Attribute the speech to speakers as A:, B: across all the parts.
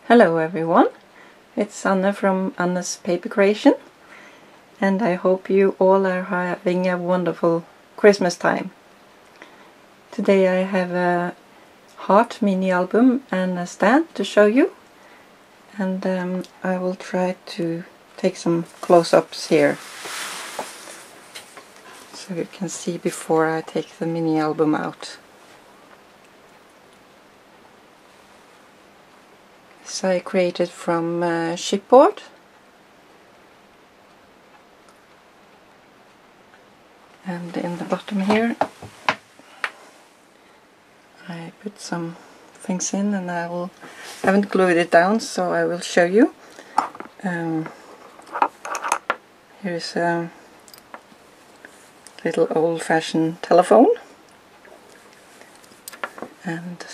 A: Hello everyone, it's Anna from Anna's Paper Creation, and I hope you all are having a wonderful Christmas time. Today I have a heart mini album and a stand to show you, and I will try to take some close-ups here so you can see before I take the mini album out. This I created from chipboard, and in the bottom here I put some things in, and I haven't glued it down, so I will show you. Here's a little old-fashioned telephone, and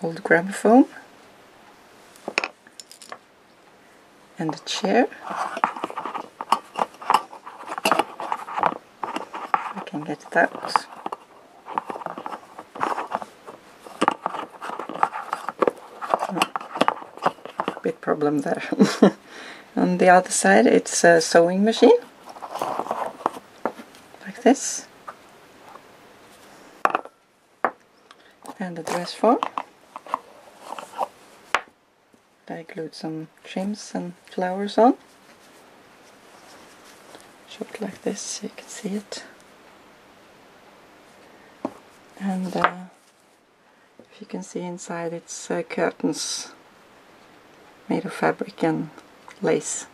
A: old gramophone, and a chair. I can get it out. Big problem there. On the other side it's a sewing machine, like this, and a dress form. I glued some trims and flowers on. Show it like this so you can see it. And if you can see inside, it's curtains made of fabric and lace.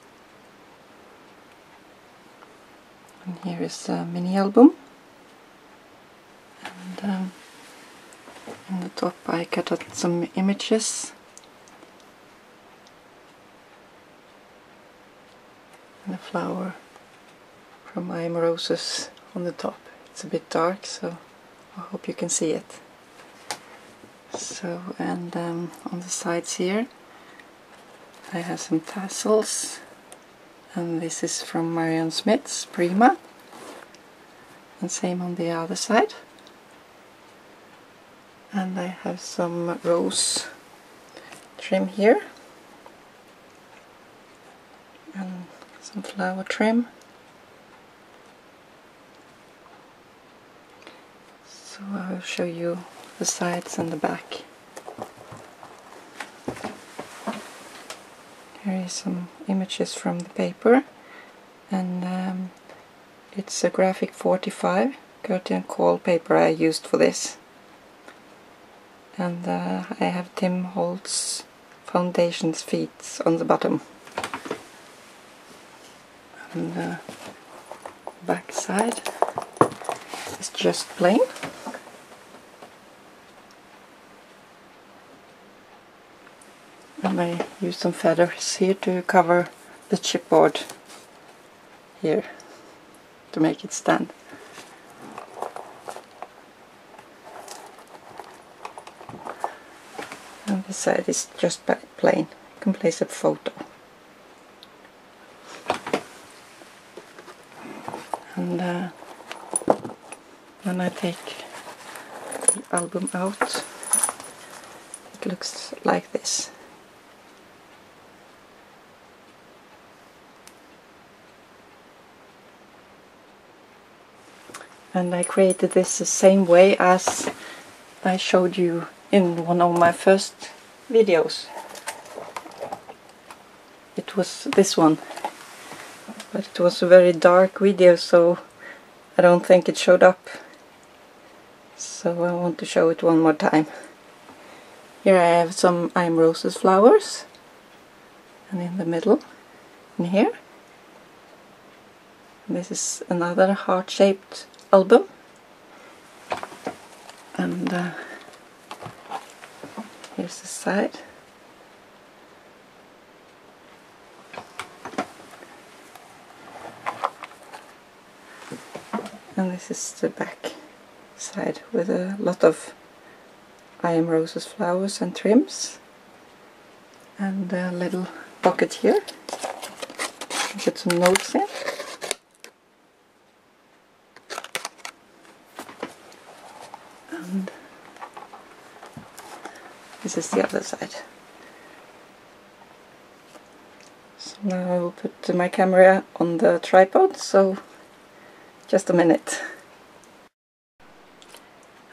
A: And here is a mini album. And in the top I cut out some images. And a flower from my roses on the top. It's a bit dark, so I hope you can see it. So, and on the sides here I have some tassels, and this is from Marion Smith's Prima, and same on the other side. And I have some rose trim here, and some flower trim. So I will show you the sides and the back. Here is some images from the paper, and it's a Graphic45 Curtain Call paper I used for this. And I have Tim Holtz Foundation's feet on the bottom. And the back side is just plain. And I use some feathers here to cover the chipboard here to make it stand. And this side is just plain. You can place a photo. And when I take the album out, it looks like this. And I created this the same way as I showed you in one of my first videos. It was this one, but it was a very dark video, so I don't think it showed up. So I want to show it one more time. Here I have some I'm Roses flowers, and in the middle, in here, this is another heart-shaped album. And here's the side. And this is the back side with a lot of I Am Roses flowers and trims. And a little pocket here. Put some notes in. And This is the other side. So now I will put my camera on the tripod, so just a minute.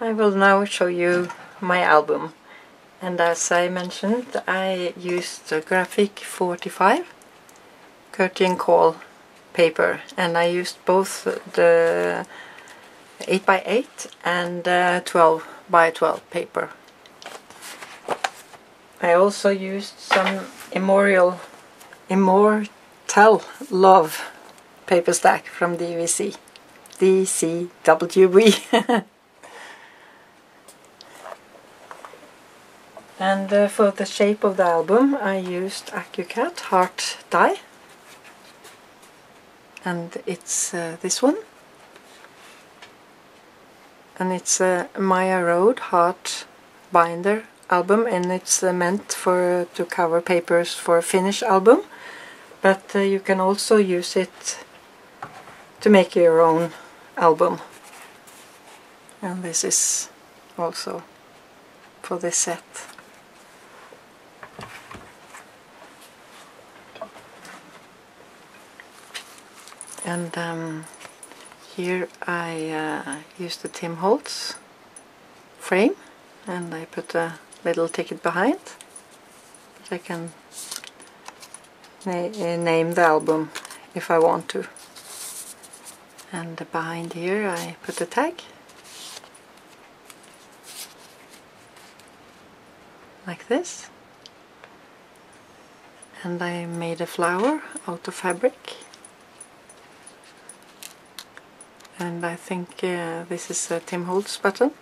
A: I will now show you my album, and as I mentioned, I used the Graphic45 Curtain Call paper, and I used both the 8x8 and 12x12 paper. I also used some Immortal Love paper stack from DCWV. And for the shape of the album I used Accucut heart die, and it's this one, and it's a Maya Road heart binder album, and it's meant to cover papers for a finished album, but you can also use it to make your own album, and this is also for this set. And here I used the Tim Holtz frame, and I put a little ticket behind. I can name the album if I want to. And behind here I put a tag, like this. And I made a flower out of fabric. And I think this is a Tim Holtz button,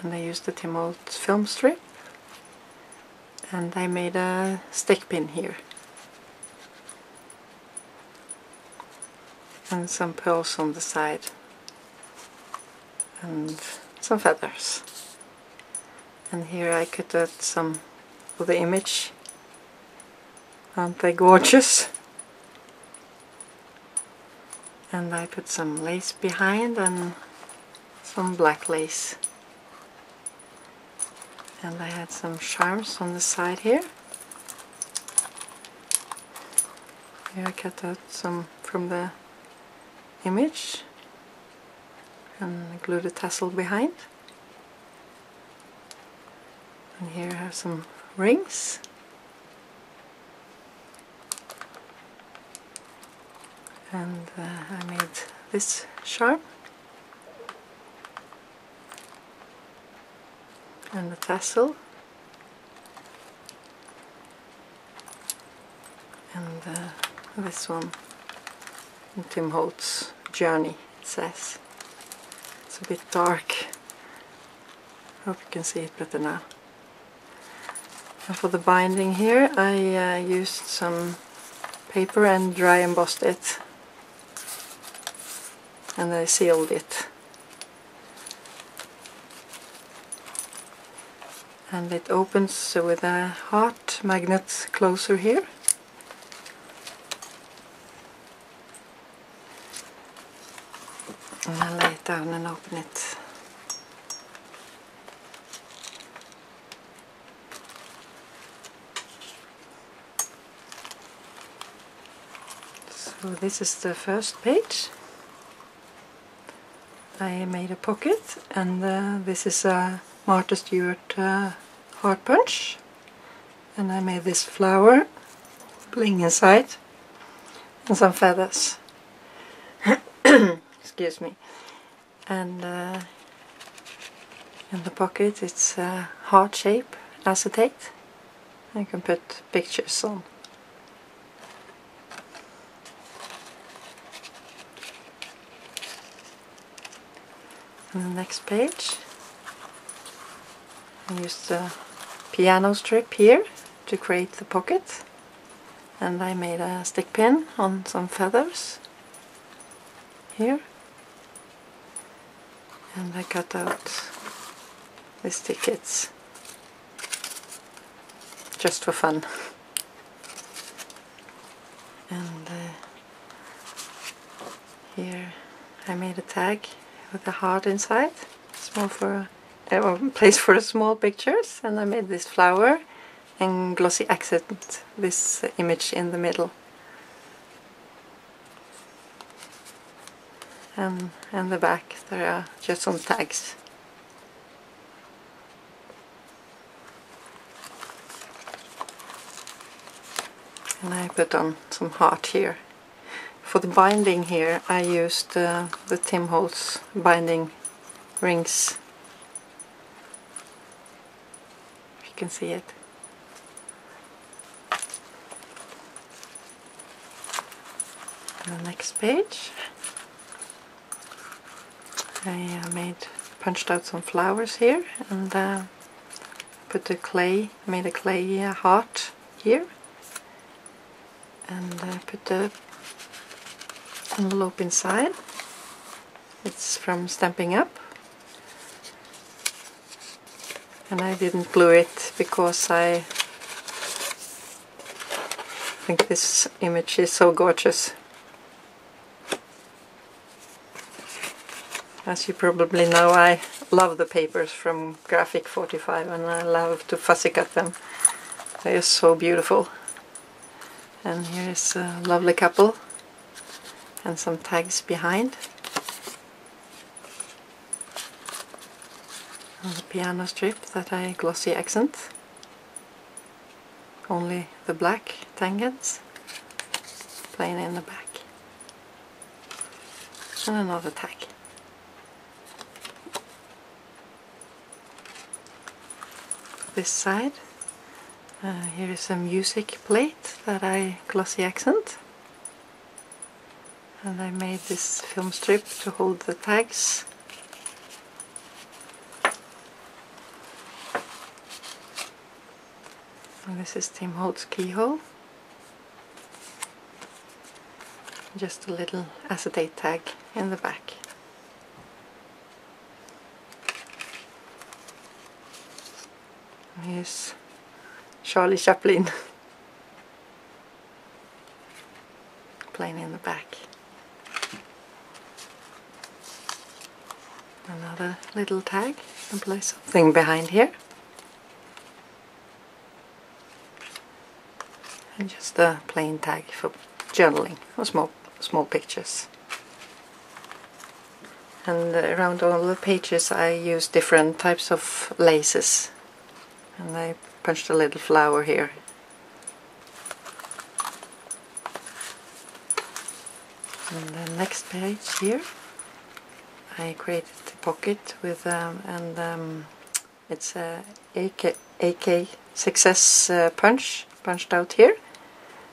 A: and I used the Tim Holtz film strip, and I made a stick pin here, and some pearls on the side, and some feathers. And here I cut out some of the image. Aren't they gorgeous? And I put some lace behind and some black lace. And I had some charms on the side here. Here I cut out some from the image and glued a tassel behind. And here I have some rings. And I made this charm and the tassel, and this one in Tim Holtz Journey, it says. It's a bit dark. Hope you can see it better now. And for the binding here I used some paper and dry embossed it, and I sealed it. And it opens with a heart magnet closer here. And I lay it down and open it. So this is the first page. I made a pocket, and this is a Martha Stewart heart punch, and I made this flower bling inside and some feathers. Excuse me. And in the pocket it's a heart shape acetate. I can put pictures on. On the next page I used a piano strip here to create the pocket, and I made a stick pin on some feathers here, and I cut out these tickets just for fun. And here I made a tag with a heart inside. It's more for place for the small pictures, and I made this flower and glossy accent this image in the middle. And the back there are just some tags. And I put on some heart here. For the binding here I used the Tim Holtz binding rings. If you can see it. On the next page I punched out some flowers here and made a clay heart here, and put the envelope inside. It's from Stamping Up, and I didn't glue it because I think this image is so gorgeous. As you probably know, I love the papers from Graphic45 and I love to fussy cut them. They are so beautiful. And here is a lovely couple and some tags behind. And the piano strip that I glossy accent. Only the black tangents. Plain in the back. And another tag. This side, here is a music plate that I glossy accent, and I made this film strip to hold the tags. And this is Tim Holtz keyhole, just a little acetate tag in the back. Here's Charlie Chaplin, plain in the back. Another little tag and place something behind here. And just a plain tag for journaling or small pictures. And around all the pages I use different types of laces. And I punched a little flower here. And the next page here I created a pocket with it's a AK success punched out here,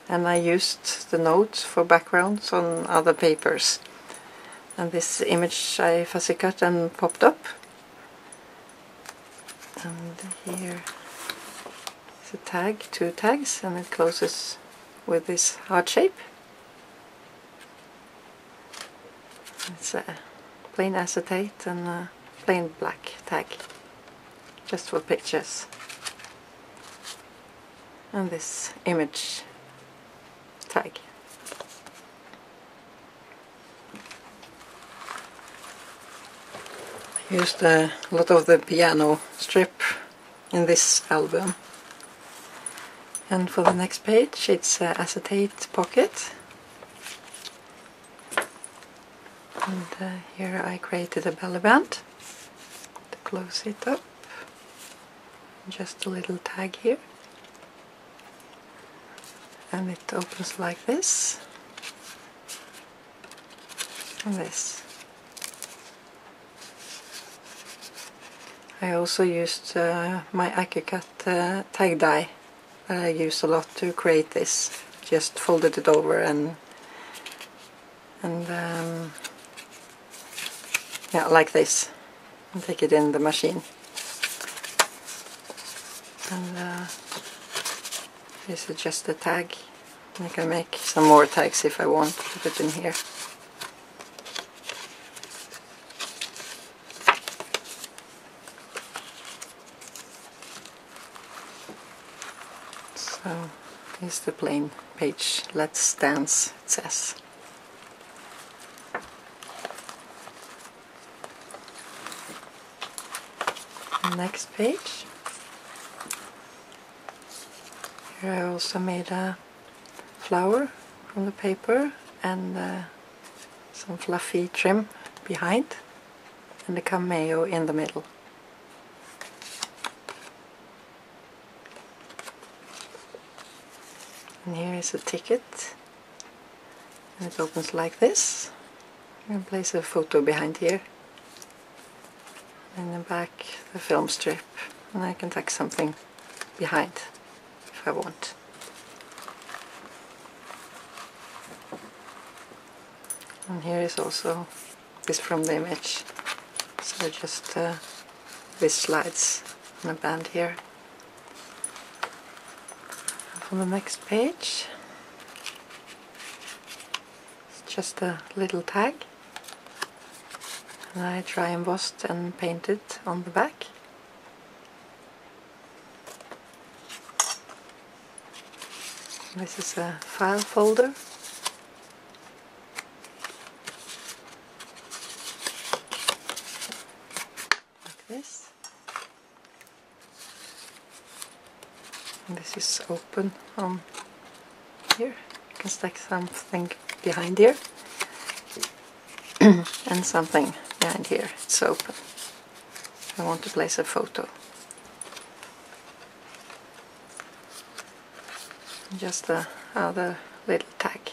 A: and I used the notes for backgrounds on other papers. And this image I fussy cut and popped up. And here is a tag, 2 tags, and it closes with this heart shape. It's a plain acetate and a plain black tag, just for pictures. And this image tag. I used a lot of the piano strip in this album. And for the next page it's an acetate pocket. And here I created a belly band to close it up. Just a little tag here. And it opens like this. And this. I also used my Accucut tag die that I use a lot to create this. Just folded it over and yeah, like this, and take it in the machine. And this is just a tag. I can make some more tags if I want to put in here. So here's the plain page. Let's dance, it says. the next page. Here I also made a flower from the paper and some fluffy trim behind and a cameo in the middle. And here is a ticket, and it opens like this. You can place a photo behind here. In the back, the film strip, and I can tack something behind if I want. And here is also this from the image, so just this slides on a band here. On the next page, it's just a little tag, and I dry embossed and painted on the back. This is a file folder. Like this. And this is open on here. You can stack something behind here and something behind here. It's open. I want to place a photo. Just the other little tag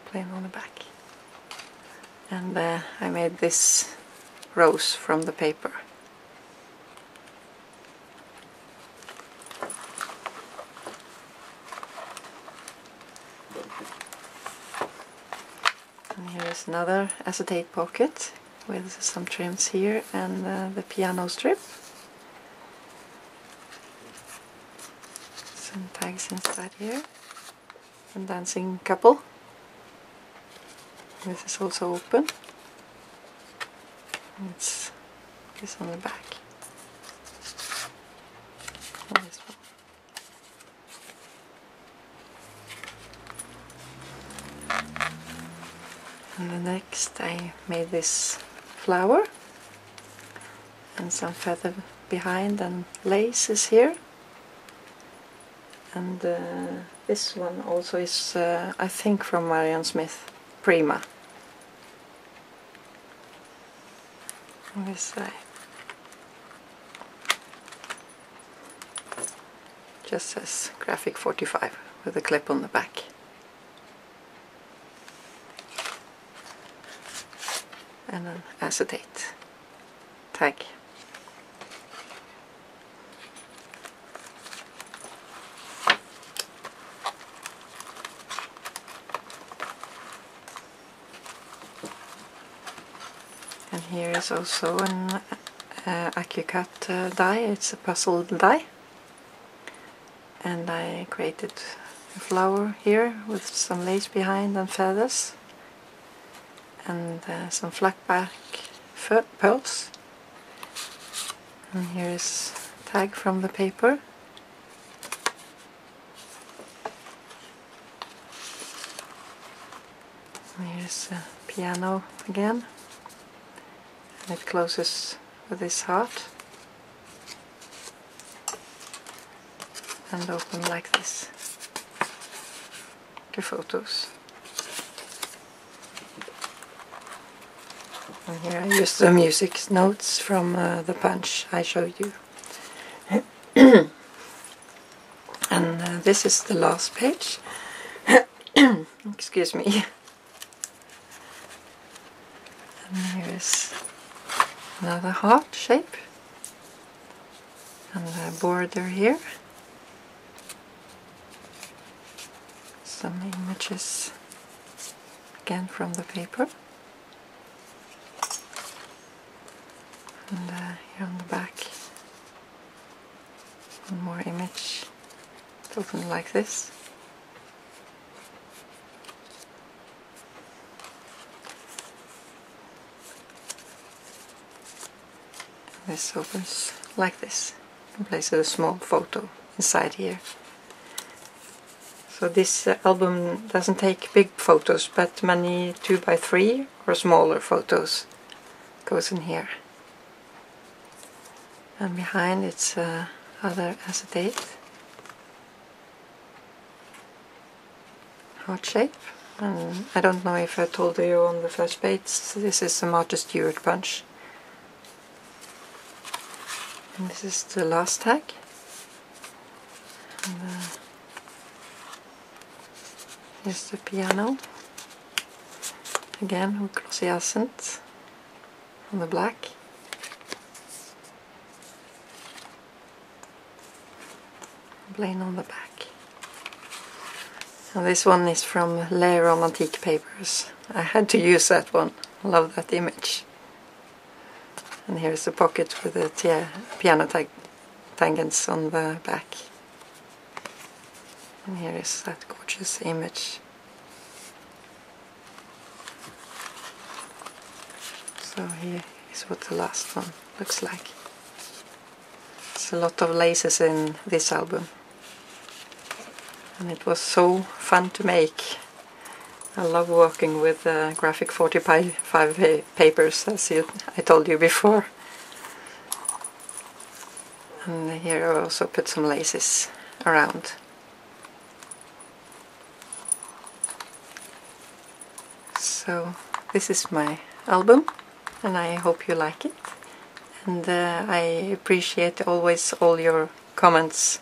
A: plain on the back. And I made this rose from the paper. And here is another acetate pocket with some trims here and the piano strip. Some tags inside here. A dancing couple. This is also open. It's this on the back. And this one. And the next I made this flower and some feather behind and lace is here. And this one also is I think from Marianne Smith, Prima. On this side. Just says Graphic45 with a clip on the back. And an acetate tag. And here is also an Accucut die. It's a puzzle die. And I created a flower here with some lace behind and feathers. And some flatback pearls. And here is a tag from the paper. And here's a piano again. And it closes with this heart. And open like this. The photos. And here I used the music notes from the punch I showed you. And this is the last page. Excuse me. And here is another heart shape. And a border here. Some images again from the paper. And here on the back, one more image. It's open like this. And this opens like this. You can place a small photo inside here. So this album doesn't take big photos, but many 2x3 or smaller photos goes in here. and behind it's other acetate, heart shape. And I don't know if I told you on the first page, this is a Martha Stewart bunch. And this is the last tag. And, here's the piano. Again with glossy accent on the black. Plain on the back. And this one is from Layer on Antique Papers. I had to use that one. I love that image. And here's the pocket with the piano tangents on the back. And here is that gorgeous image. So here is what the last one looks like. There's a lot of laces in this album. And it was so fun to make. I love working with Graphic45 papers, as I told you before. And here I also put some laces around. So this is my album, and I hope you like it. And I appreciate always all your comments,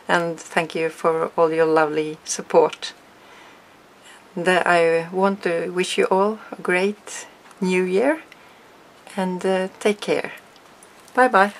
A: and thank you for all your lovely support. And I want to wish you all a great new year, and take care. Bye bye.